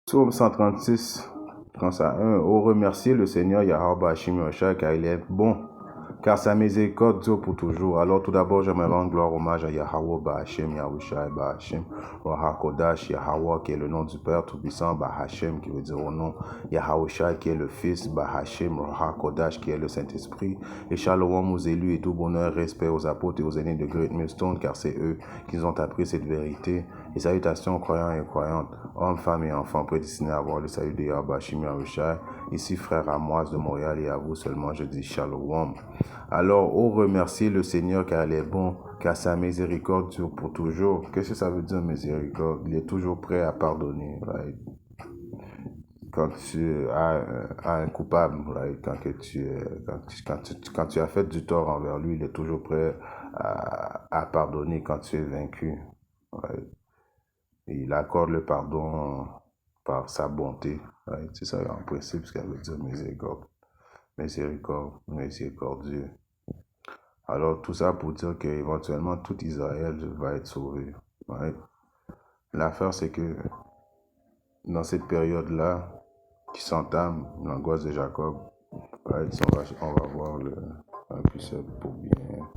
Psaume 136, commence à 1. Oh, remerciez le Seigneur Yahweh Hashim Yoshai, car il est bon, car sa miséricorde dure pour toujours. Alors tout d'abord, j'aimerais rendre gloire, hommage à Yahweh Bahashem, Yahushai Bahashem, Roha Kodash, Yahweh qui est le nom du Père Tout-Puissant, Bahashem qui veut dire au nom, Yahushai qui est le Fils, Bahashem, Roha Kodash qui est le Saint-Esprit, et shalom aux élus et tout bonheur, respect aux apôtres et aux aînés de Great Millstone, car c'est eux qui nous ont appris cette vérité. Et salutations aux croyants et croyantes, hommes, femmes et enfants prédestinés à avoir le salut de Yahweh Hashim Yahushai. Ici frère Amoise de Montréal et à vous seulement je dis shalom. Alors, oh, remerciez le Seigneur car il est bon, car sa miséricorde dure pour toujours. Qu'est-ce que ça veut dire miséricorde? Il est toujours prêt à pardonner. Right? Quand tu as un coupable, right? Quand tu as fait du tort envers lui, il est toujours prêt à pardonner quand tu es vaincu. Right? Il accorde le pardon par sa bonté. Right? C'est ça en principe ce qu'elle veut dire miséricorde. Miséricorde, miséricordieux. Alors tout ça pour dire qu'éventuellement tout Israël va être sauvé. Right? L'affaire c'est que dans cette période-là qui s'entame, l'angoisse de Jacob, right? On va voir un puissant pour bien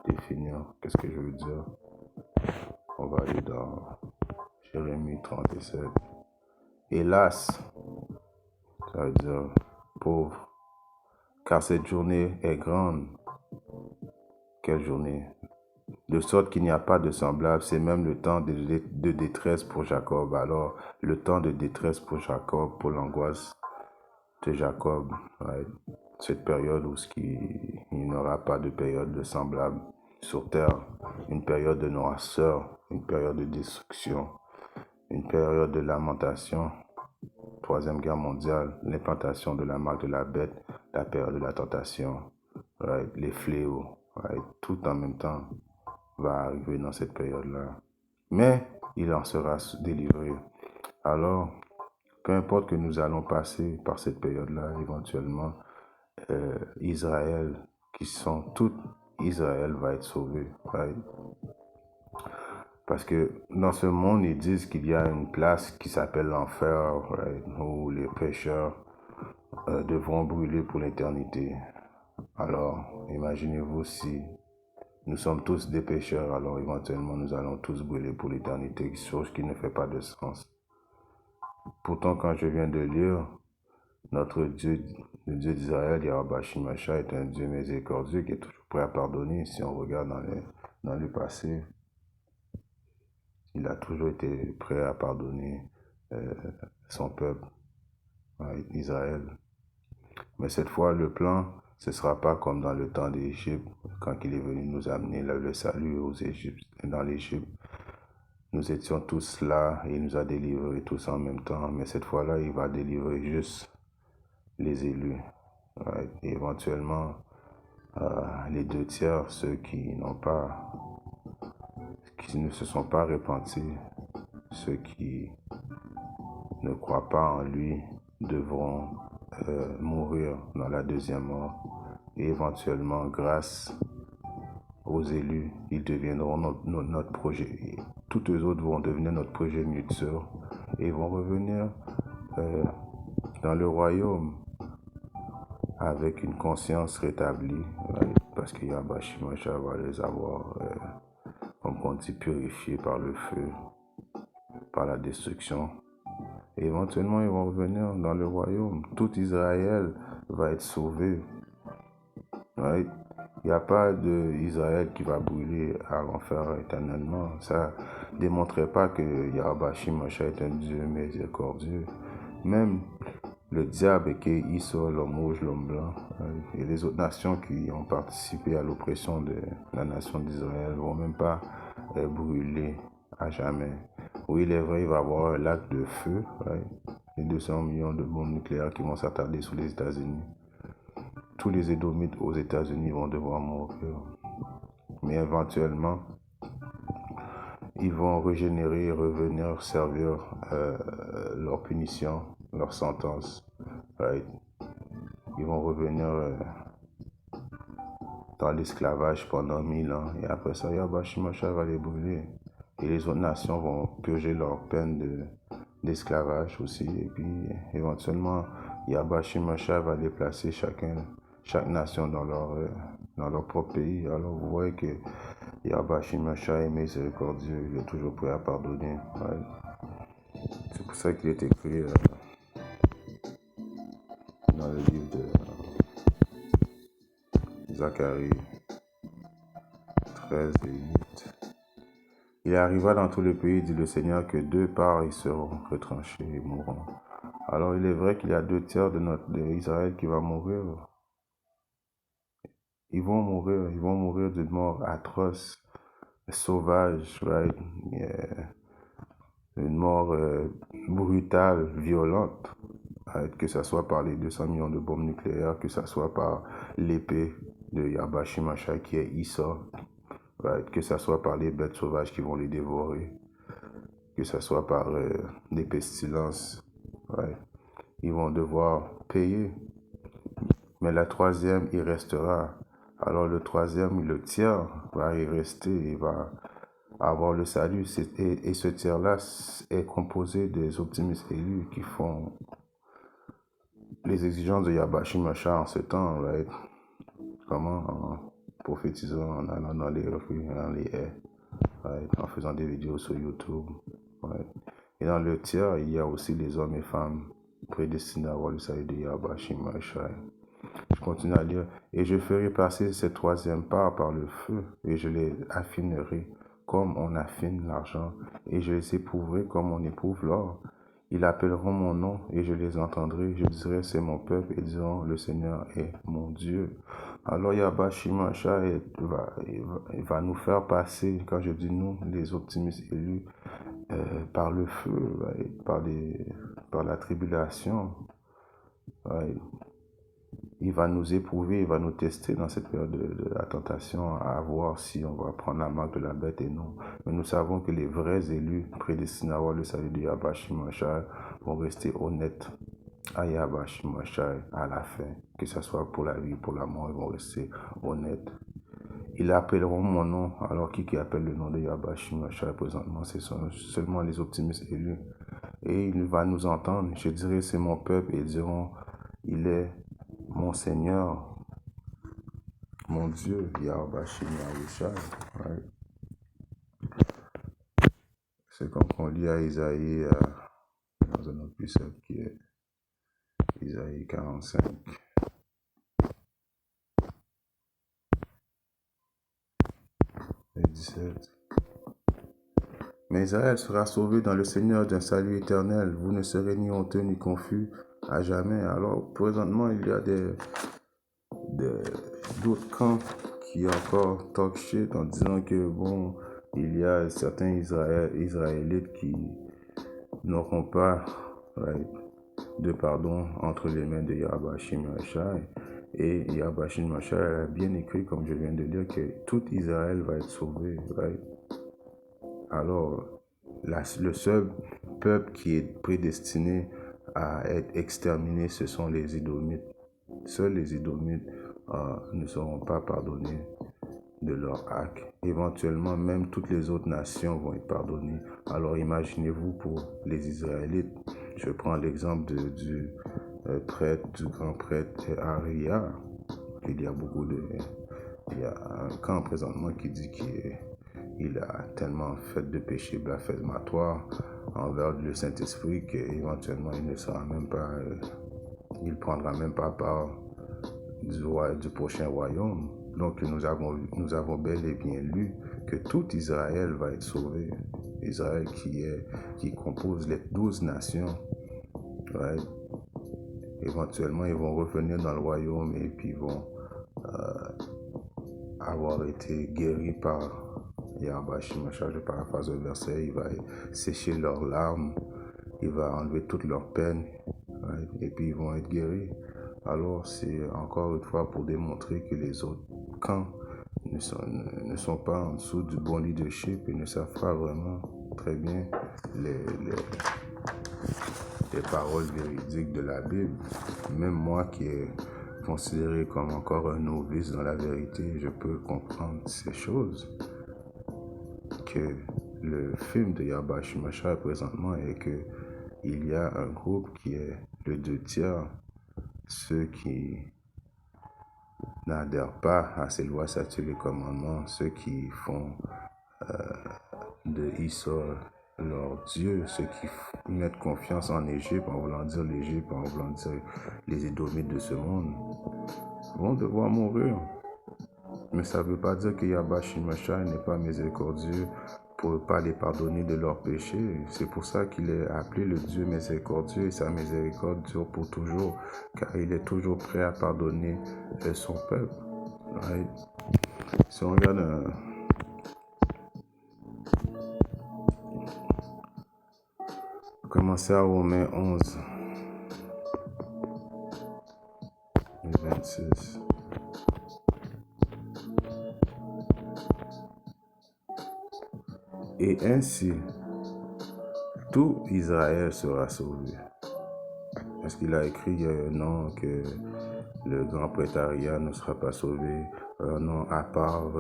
définir qu'est-ce que je veux dire. On va aller dans Jérémie 37. Hélas, ça veut dire pauvre, car cette journée est grande. Quelle journée? De sorte qu'il n'y a pas de semblable, c'est même le temps de détresse pour Jacob. Alors, le temps de détresse pour Jacob, pour l'angoisse de Jacob, right? Cette période où il n'y aura pas de période de semblable sur terre, une période de noirceur, une période de destruction, une période de lamentation, Troisième Guerre mondiale, l'implantation de la marque de la bête, la période de la tentation, right? Les fléaux, right? Tout en même temps va arriver dans cette période-là. Mais il en sera délivré. Alors, peu importe que nous allons passer par cette période-là, éventuellement, Israël, tout Israël va être sauvé. Right? Parce que dans ce monde, ils disent qu'il y a une place qui s'appelle l'enfer, right? Où les pécheurs devront brûler pour l'éternité. Alors, imaginez-vous si nous sommes tous des pécheurs, alors éventuellement nous allons tous brûler pour l'éternité, chose qui ne fait pas de sens. Pourtant, quand je viens de lire, notre Dieu, le Dieu d'Israël, Yahweh Hashim Yoshai, est un Dieu miséricordieux qui est toujours prêt à pardonner. Si on regarde dans le passé, il a toujours été prêt à pardonner son peuple, Israël. Mais cette fois, le plan, ce ne sera pas comme dans le temps d'Égypte, quand il est venu nous amener le salut aux Égyptes, dans l'Égypte. Nous étions tous là et il nous a délivrés tous en même temps. Mais cette fois-là, il va délivrer juste les élus. Right? Et éventuellement, les 2 tiers, ceux qui ne se sont pas repentis, ceux qui ne croient pas en lui, devront mourir dans la deuxième mort. Et éventuellement, grâce aux élus, ils deviendront notre projet. Et tous eux autres vont devenir notre projet mutuel et vont revenir dans le royaume avec une conscience rétablie, parce que Yahweh Hashim Yoshai va les avoir, comme on dit, purifiés par le feu, par la destruction. Et éventuellement, ils vont revenir dans le royaume. Tout Israël va être sauvé. Right? Il n'y a pas d'Israël qui va brûler à l'enfer éternellement. Ça ne démontrait pas que Yahweh Hashim Yoshai est un Dieu miséricordieux. Même le diable qui est Esau, l'homme rouge, l'homme blanc, et les autres nations qui ont participé à l'oppression de la nation d'Israël ne vont même pas brûler à jamais. Oui, il est vrai, il va y avoir un lac de feu, right? Les 200 millions de bombes nucléaires qui vont s'attarder sur les États-Unis. Tous les Édomites aux États-Unis vont devoir mourir. Mais éventuellement, ils vont régénérer et revenir servir leur punition, leur sentence. Right? Ils vont revenir dans l'esclavage pendant 1000 ans. Et après ça, Yahweh Hashim Yoshai va les brûler. Et les autres nations vont purger leur peine d'esclavage aussi. Et puis, éventuellement, Yahweh Shimashai va déplacer chaque nation dans leur propre pays. Alors, vous voyez que Yahweh Shimashai est miséricordieux, il est toujours prêt à pardonner. Ouais. C'est pour ça qu'il est écrit dans le livre de Zacharie 13 et 8. Il arriva dans tout le pays, dit le Seigneur, que 2 parts y seront retranchés et mourront. Alors il est vrai qu'il y a 2 tiers d'Israël qui va mourir. Ils vont mourir d'une mort atroce, sauvage, right? Yeah. Une mort brutale, violente, right? Que ce soit par les 200 millions de bombes nucléaires, que ce soit par l'épée de Yahweh Shimashai qui est Issa, right? Que ce soit par les bêtes sauvages qui vont les dévorer, que ce soit par des pestilences, right? Ils vont devoir payer. Mais la troisième, il restera. Alors le troisième, le tiers, va y rester et va avoir le salut. Et ce tiers-là est composé des optimistes élus qui font les exigences de Yahweh Shimashai en ce temps, right? Comment? En prophétisant, en allant dans les rues, dans les haies, right? En faisant des vidéos sur YouTube. Right? Et dans le tiers, il y a aussi les hommes et femmes prédestinés à avoir le salut de Yahweh Shimashai. Je continue à lire. Et je ferai passer cette troisième part par le feu, et je les affinerai comme on affine l'argent, et je les éprouverai comme on éprouve l'or. Ils appelleront mon nom, et je les entendrai. Je dirai, c'est mon peuple, et diront, le Seigneur est mon Dieu. Alors Yahweh Shimashai va nous faire passer, quand je dis nous, les optimistes élus, par le feu, par la tribulation. Il va nous éprouver, il va nous tester dans cette période de la tentation à voir si on va prendre la marque de la bête et non. Mais nous savons que les vrais élus prédestinés à avoir le salut de Yahweh Shimashai vont rester honnêtes à Yahweh Shimashai à la fin. Que ce soit pour la vie ou pour la mort, ils vont rester honnêtes. Ils appelleront mon nom. Alors qui appelle le nom de Yahweh Shimashai présentement? Ce sont seulement les optimistes élus. Et il va nous entendre. Je dirai, c'est mon peuple. Et ils diront, il est mon Seigneur, mon Dieu, Yahweh Shimashai. Right? C'est comme qu'on lit à Isaïe, dans un autre précepte qui est Isaïe 45. Et 17. Mais Israël sera sauvé dans le Seigneur d'un salut éternel. Vous ne serez ni honteux ni confus à jamais. Alors, présentement, il y a d'autres camps qui encore talk shit en disant que, bon, il y a certains Israélites qui n'auront pas de pardon entre les mains de Yahweh Shimashai. Et Yahweh Shimashai a bien écrit, comme je viens de dire, que tout Israël va être sauvé. Right? Alors, le seul peuple qui est prédestiné à être exterminé, ce sont les Édomites. Seuls les Édomites ne seront pas pardonnés de leur acte. Éventuellement, même toutes les autres nations vont être pardonnées. Alors imaginez-vous pour les Israélites. Je prends l'exemple du grand prêtre Aria. Il y a un camp présentement qui dit qu'il a tellement fait de péchés blasphématoires envers le Saint-Esprit qu'éventuellement il ne sera même pas, il prendra même pas part du prochain royaume. Donc nous avons bel et bien lu que tout Israël va être sauvé. Israël qui compose les 12 nations. Right? Éventuellement, ils vont revenir dans le royaume et puis vont avoir été guéris par Yahweh Shimashai. Je paraphrase le verset. Il va sécher leurs larmes. Il va enlever toute leur peine. Right? Et puis ils vont être guéris. Alors c'est encore une fois pour démontrer que les autres camps ne sont pas en dessous du bon leadership et ne savent pas vraiment très bien les paroles véridiques de la Bible. Même moi qui est considéré comme encore un novice dans la vérité, je peux comprendre ces choses. Que le film de Yahweh Shemashai présentement est que il y a un groupe qui est le 2 tiers, ceux qui n'adhèrent pas à ces lois, statuts et commandements, ceux qui font de Isor leur Dieu, ceux qui mettent confiance en Égypte, en voulant dire l'Égypte, en voulant dire les Édomites de ce monde, vont devoir mourir. Mais ça ne veut pas dire que Yahweh Shemashai n'est pas miséricordieux pour ne pas les pardonner de leurs péchés. C'est pour ça qu'il est appelé le Dieu miséricordieux et sa miséricorde dure pour toujours, car il est toujours prêt à pardonner son peuple. Right? Si on regarde commencer à Romains 11, 26. Et ainsi, tout Israël sera sauvé. Parce qu'il a écrit non, que le grand prêtariat ne sera pas sauvé, non, à part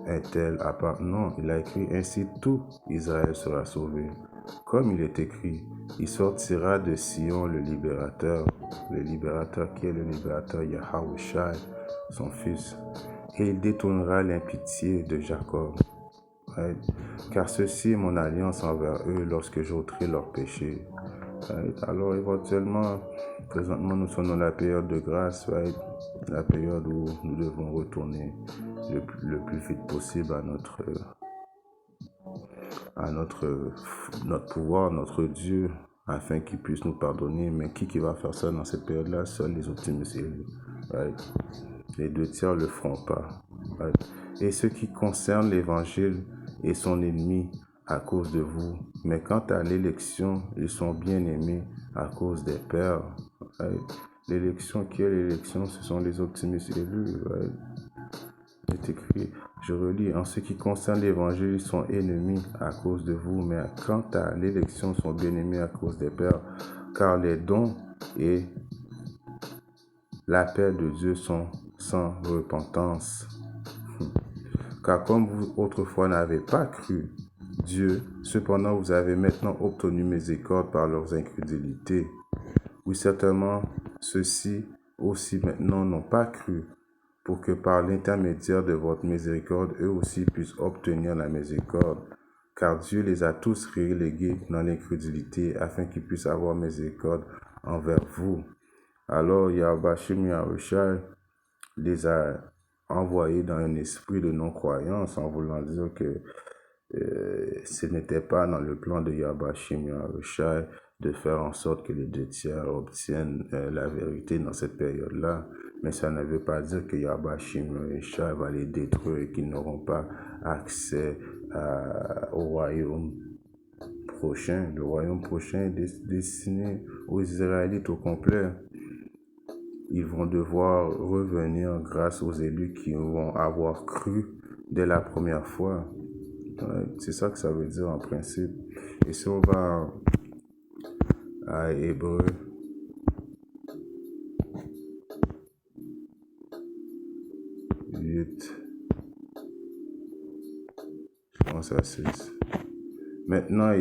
un tel, à part. Non, il a écrit ainsi, tout Israël sera sauvé. Comme il est écrit, il sortira de Sion le libérateur qui est le libérateur Yahweh Shai, son fils, et il détournera l'impitié de Jacob. Right? Car ceci est mon alliance envers eux lorsque j'ôterai leurs péchés. Right? Alors éventuellement, présentement nous sommes dans la période de grâce, right? La période où nous devons retourner le plus vite possible à notre pouvoir, notre Dieu, afin qu'il puisse nous pardonner. Mais qui va faire ça dans cette période-là? Seuls les optimistes élus. Right? Les 2 tiers ne le feront pas. Right? Et ce qui concerne l'évangile et son ennemi à cause de vous. Mais quant à l'élection, ils sont bien aimés à cause des pères. Right? L'élection, qui est l'élection? Ce sont les optimistes élus. Right? Il est écrit, je relis, en ce qui concerne l'évangile, ils sont ennemis à cause de vous, mais quant à l'élection, ils sont bien aimés à cause des pères, car les dons et l'appel de Dieu sont sans repentance. Car comme vous autrefois n'avez pas cru Dieu, cependant vous avez maintenant obtenu miséricorde par leurs incrédulités. Oui, certainement, ceux-ci aussi maintenant n'ont pas cru, pour que par l'intermédiaire de votre miséricorde, eux aussi puissent obtenir la miséricorde. Car Dieu les a tous relégués dans l'incrédulité, afin qu'ils puissent avoir miséricorde envers vous. Alors Yahweh Shemashai les a envoyés dans un esprit de non-croyance, en voulant dire que ce n'était pas dans le plan de Yahweh Shemashai de faire en sorte que les 2 tiers obtiennent la vérité dans cette période-là. Mais ça ne veut pas dire que Yahweh Shemashai va les détruire et qu'ils n'auront pas accès au royaume prochain. Le royaume prochain est destiné aux Israélites au complet. Ils vont devoir revenir grâce aux élus qui vont avoir cru dès la première fois. C'est ça que ça veut dire en principe. Et si on va à Hébreu 8, je pense à 6. Maintenant,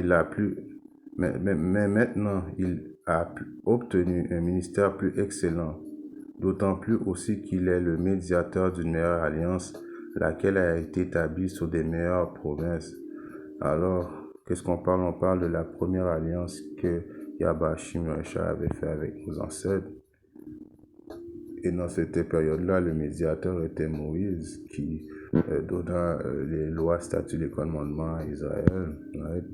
maintenant, il a obtenu un ministère plus excellent, d'autant plus aussi qu'il est le médiateur d'une meilleure alliance, laquelle a été établie sur des meilleures promesses. Alors, qu'est-ce qu'on parle? On parle de la première alliance que Yahweh Shemashai avait fait avec nos ancêtres. Et dans cette période-là, le médiateur était Moïse, qui donna les lois, statuts, les commandements à Israël. Right?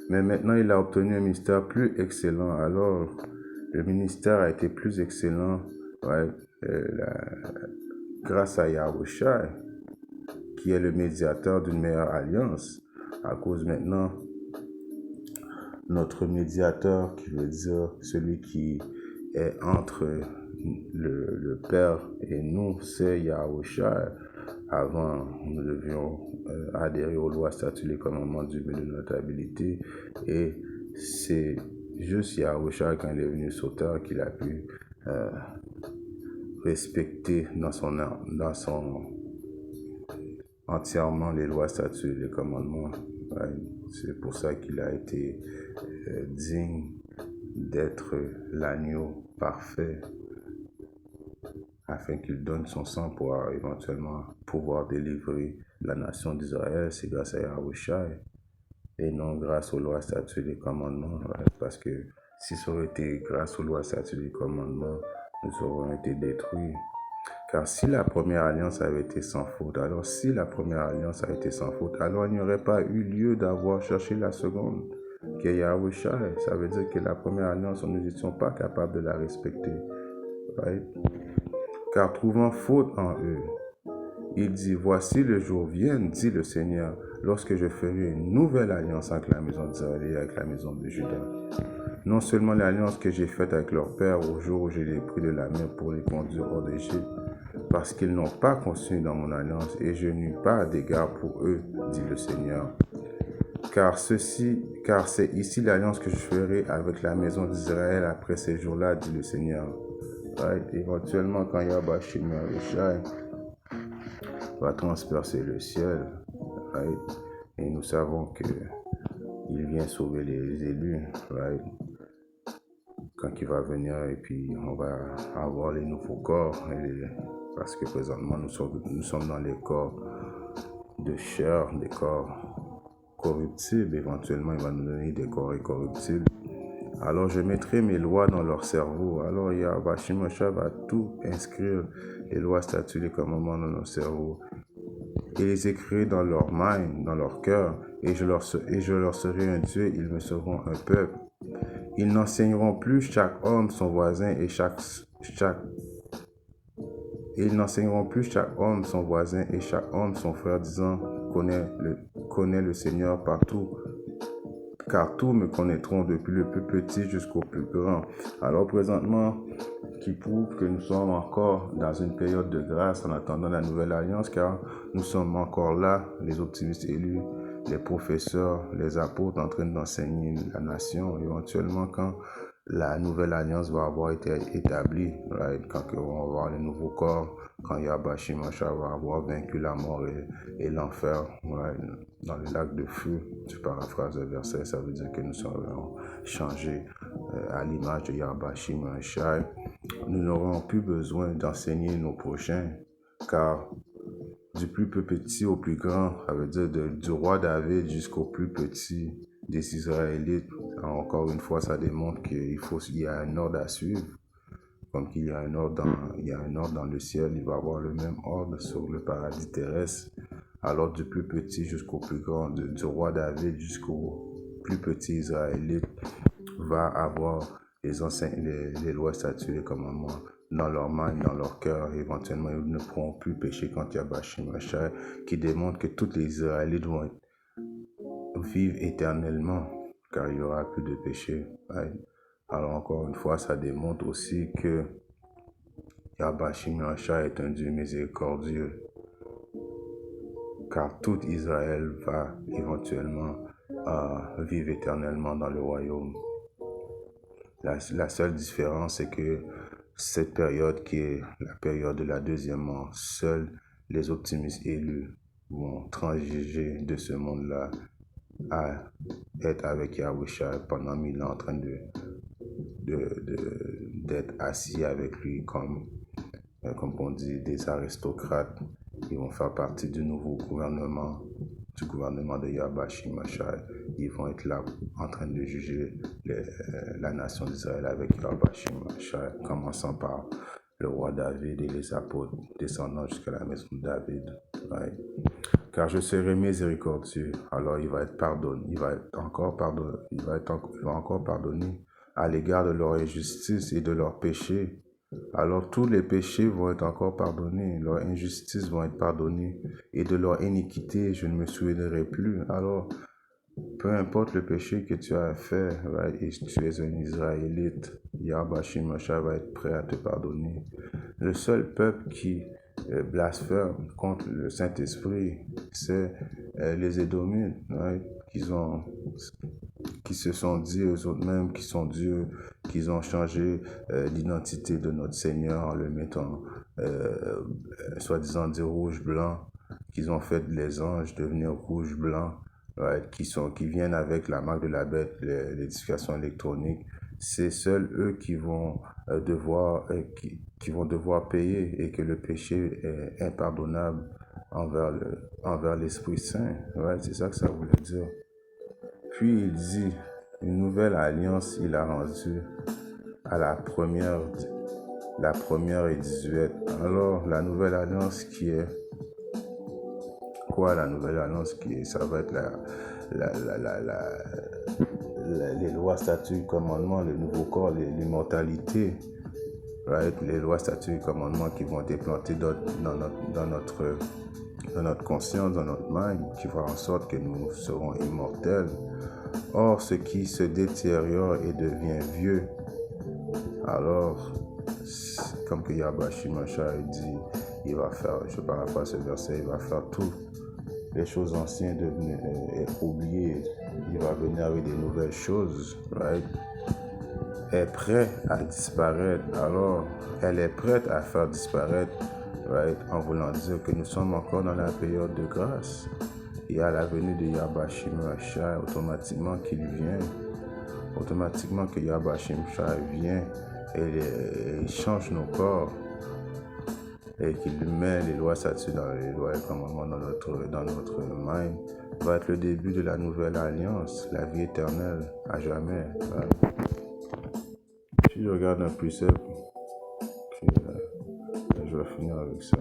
Mais maintenant, il a obtenu un ministère plus excellent. Alors, le ministère a été plus excellent, right? Grâce à Yahweh Shai, qui est le médiateur d'une meilleure alliance. À cause maintenant, notre médiateur, qui veut dire celui qui est entre le Père et nous, c'est Yahweh Shai. Avant, nous devions adhérer aux lois, statuts, les commandements du milieu de notabilité. Et c'est juste Yahweh Shai, quand il est venu sur terre, qu'il a pu respecter dans son entièrement les lois, statuts et les commandements. Right? C'est pour ça qu'il a été digne d'être l'agneau parfait, afin qu'il donne son sang pour éventuellement pouvoir délivrer la nation d'Israël. C'est grâce à Yahushua et non grâce aux lois, statuts et les commandements. Right? Parce que si ça aurait été grâce aux lois, statuts et les commandements, nous aurions été détruits. Car si la première alliance avait été sans faute, alors il n'y aurait pas eu lieu d'avoir cherché la seconde, qui est Yahushua. Ça veut dire que la première alliance, nous n'étions pas capables de la respecter. Right? Car trouvant faute en eux, il dit, voici le jour vienne, dit le Seigneur, lorsque je ferai une nouvelle alliance avec la maison d'Israël et avec la maison de Juda. Non seulement l'alliance que j'ai faite avec leur père au jour où je les ai pris de la main pour les conduire hors d'Égypte, parce qu'ils n'ont pas continué dans mon alliance, et je n'eus pas d'égard pour eux, dit le Seigneur. Car c'est ici l'alliance que je ferai avec la maison d'Israël après ces jours-là, dit le Seigneur. Right? Éventuellement, quand Yahweh Shai va transpercer le ciel, right? Et nous savons qu'il vient sauver les élus, right? Quand il va venir, et puis on va avoir les nouveaux corps, parce que présentement nous sommes dans les corps de chair, des corps corruptibles. Éventuellement il va nous donner des corps incorruptibles. Alors je mettrai mes lois dans leur cerveau. Alors Yahweh Shai va tout inscrire, les lois, statuts, les commandements dans leur cerveau, et les écrire dans leur mind, dans leur cœur, et je leur serai un Dieu, ils me seront un peuple. Ils n'enseigneront plus chaque homme son voisin et chaque homme son frère, disant, connais le Seigneur partout, car tous me connaîtront, depuis le plus petit jusqu'au plus grand. Alors présentement, qui prouve que nous sommes encore dans une période de grâce en attendant la nouvelle alliance, car nous sommes encore là, les optimistes élus, les professeurs, les apôtres en train d'enseigner la nation. Éventuellement, quand la nouvelle alliance va avoir été établie, right? Quand on va avoir les nouveaux corps, quand Yahweh Shai va avoir vaincu la mort et l'enfer, right? Dans le lac de feu, tu paraphrases le verset, ça veut dire que nous serons changés à l'image de Yahweh Shai. Nous n'aurons plus besoin d'enseigner nos prochains, car du plus petit au plus grand, ça veut dire du roi David jusqu'au plus petit des Israélites. Encore une fois, ça démontre qu'il y a un ordre à suivre. Comme qu'il y a un ordre dans le ciel, il va y avoir le même ordre sur le paradis terrestre. Alors du plus petit jusqu'au plus grand, du roi David jusqu'au plus petit Israélite, va avoir les lois, statuts, les commandements dans leur main, dans leur cœur. Éventuellement, ils ne pourront plus pécher quand Yahweh Shai, qui démontre que tous les Israélites vont vivre éternellement, car il n'y aura plus de péché. Right? Alors encore une fois, ça démontre aussi que Yahweh Shai est un Dieu miséricordieux, car tout Israël va éventuellement vivre éternellement dans le royaume. La seule différence, c'est que cette période, qui est la période de la deuxième mort, seuls les optimistes élus vont transiger de ce monde-là à être avec Yahushua pendant 1000 ans, en train d'être assis avec lui comme on dit, des aristocrates. Ils vont faire partie du nouveau gouvernement, du gouvernement de Yahweh Shai. Ils vont être là en train de juger la nation d'Israël avec Yahweh Shai, commençant par le roi David et les apôtres, descendant jusqu'à la maison de David. Right? Car je serai miséricordieux, alors il va être pardonné, il va encore pardonner à l'égard de leur injustice et de leurs péchés. Alors tous les péchés vont être encore pardonnés, leurs injustices vont être pardonnées, et de leur iniquité je ne me souviendrai plus. Alors, peu importe le péché que tu as fait, right, et tu es un Israélite, Yahweh Shai va être prêt à te pardonner. Le seul peuple qui blasphème contre le Saint-Esprit, c'est les Édomites, right, qui se sont dit eux autres mêmes qui sont Dieu, qu'ils ont changé l'identité de notre Seigneur en le mettant soi-disant du rouge blanc, qu'ils ont fait les anges devenir rouge, blanc, right, qui viennent avec la marque de la bête, l'édification électronique, c'est seuls eux qui vont qui vont devoir payer et que le péché est impardonnable envers l'Esprit Saint. Right, c'est ça que ça voulait dire. Puis il dit, une nouvelle alliance il a rendue à la première et 18. Alors, la nouvelle alliance qui est quoi? La nouvelle alliance ça va être les lois, statuts, commandements, le nouveau corps, l'immortalité, right? Les lois, statuts, commandements qui vont être plantés dans notre conscience, dans notre mind, qui fera en sorte que nous serons immortels. Or, ce qui se détériore et devient vieux, alors, comme que Yahweh Shimashah dit, il va faire, je paraphrase ce verset, il va faire tout. Les choses anciennes être oubliées, il va venir avec des nouvelles choses, right? Est prêt à disparaître, alors elle est prête à faire disparaître, right? En voulant dire que nous sommes encore dans la période de grâce. Et à la venue de Yahweh Shimashah, automatiquement que Yahweh Shimashah vient et change nos corps et qu'il met les lois statuts dans les lois et commandements dans notre mind, va être le début de la nouvelle alliance, la vie éternelle à jamais. Si je regarde un précepte, puis je vais finir avec ça.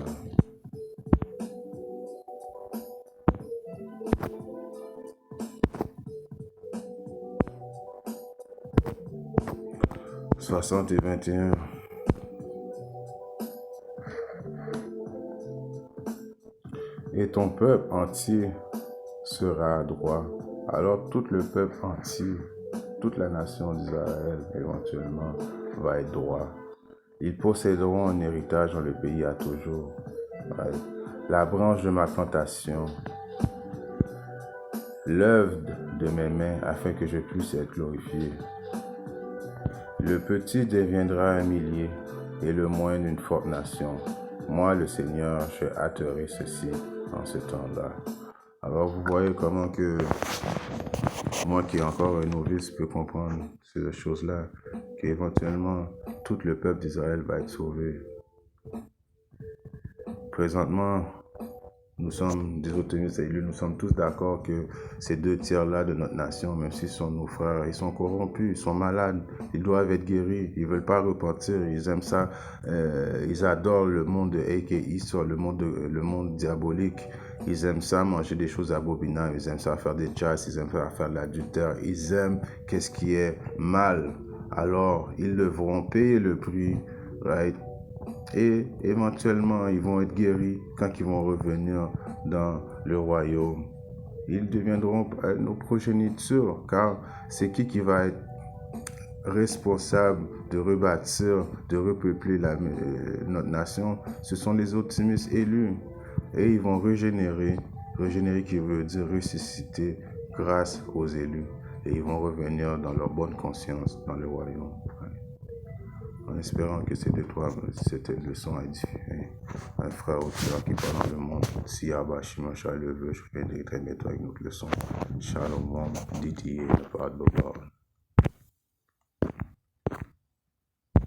« 60 et 21. Et ton peuple entier sera droit. Alors tout le peuple entier, toute la nation d'Israël éventuellement va être droit. Ils posséderont un héritage dans le pays à toujours. La branche de ma plantation, l'œuvre de mes mains afin que je puisse être glorifié. Le petit deviendra un millier et le moyen d'une forte nation. Moi, le Seigneur, je hâterai ceci en ce temps-là. Alors, vous voyez comment que moi, qui est encore un novice, peux comprendre ces choses-là, qu'éventuellement, tout le peuple d'Israël va être sauvé. Présentement, nous sommes des autonomistes élus, nous sommes tous d'accord que ces 2/3 de notre nation, même s'ils sont nos frères, ils sont corrompus, ils sont malades, ils doivent être guéris, ils ne veulent pas repentir, ils aiment ça, ils adorent le monde de AKI, le monde diabolique, ils aiment ça manger des choses abominables, ils aiment ça faire des chasses, ils aiment ça faire de l'adultère, ils aiment qu'est-ce qui est mal. Alors, ils devront payer le prix, right? Et éventuellement, ils vont être guéris quand ils vont revenir dans le royaume. Ils deviendront nos progénitures, car c'est qui va être responsable de rebâtir, de repeupler notre nation? Ce sont les optimistes élus. Et ils vont régénérer qui veut dire ressusciter grâce aux élus. Et ils vont revenir dans leur bonne conscience dans le royaume. En espérant que cette leçon a édifié un frère ou sœur qui parle dans le monde. Si Yahweh Shimashah le veut, je viendrai très bientôt avec notre leçon. Shalom, Didier, le Père de